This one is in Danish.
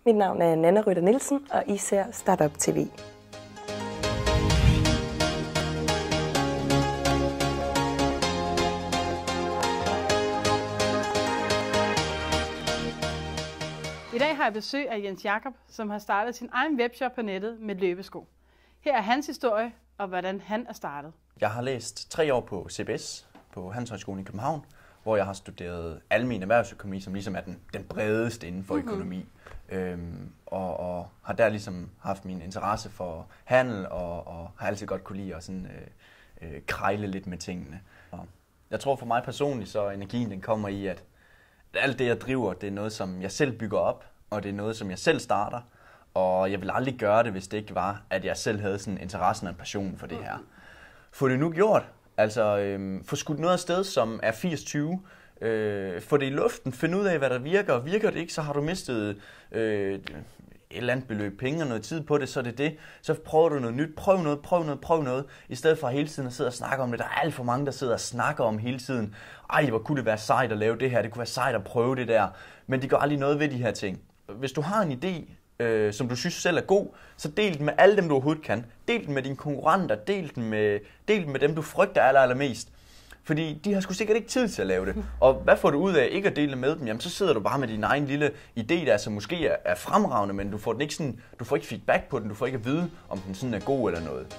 Mit navn er Nanna Rytter Nielsen, og I ser Startup TV. I dag har jeg besøg af Jens Jakob, som har startet sin egen webshop på nettet med løbesko. Her er hans historie, og hvordan han er startet. Jeg har læst 3 år på CBS, på Handelshøjskolen i København, hvor jeg har studeret almen erhvervsøkonomi, som ligesom er den bredeste inden for økonomi. Og har der ligesom haft min interesse for handel, og har altid godt kunne lide at sådan, krejle lidt med tingene. Og jeg tror for mig personligt, så energien den kommer i, at alt det jeg driver, det er noget, som jeg selv bygger op, og det er noget, som jeg selv starter. Og jeg vil aldrig gøre det, hvis det ikke var, at jeg selv havde sådan interessen og en passion for det her. Få det nu gjort. Altså, få skudt noget af sted, som er 80-20. Få det i luften. Find ud af, hvad der virker. Og virker det ikke, så har du mistet et eller andet beløb penge og noget tid på det, så er det det. Så prøver du noget nyt. Prøv noget. I stedet for hele tiden at sidde og snakke om det. Der er alt for mange, der sidder og snakker om hele tiden. Ej, hvor kunne det være sejt at lave det her. Det kunne være sejt at prøve det der. Men de gør aldrig noget ved de her ting. Hvis du har en idé, som du synes selv er god, så del den med alle dem, du overhovedet kan. Del den med dine konkurrenter, del den med dem, du frygter allermest. Fordi de har sgu sikkert ikke tid til at lave det. Og hvad får du ud af ikke at dele med dem? Jamen, så sidder du bare med din egen lille idé, der som måske er fremragende, men du får ikke feedback på den, du får ikke at vide, om den sådan er god eller noget.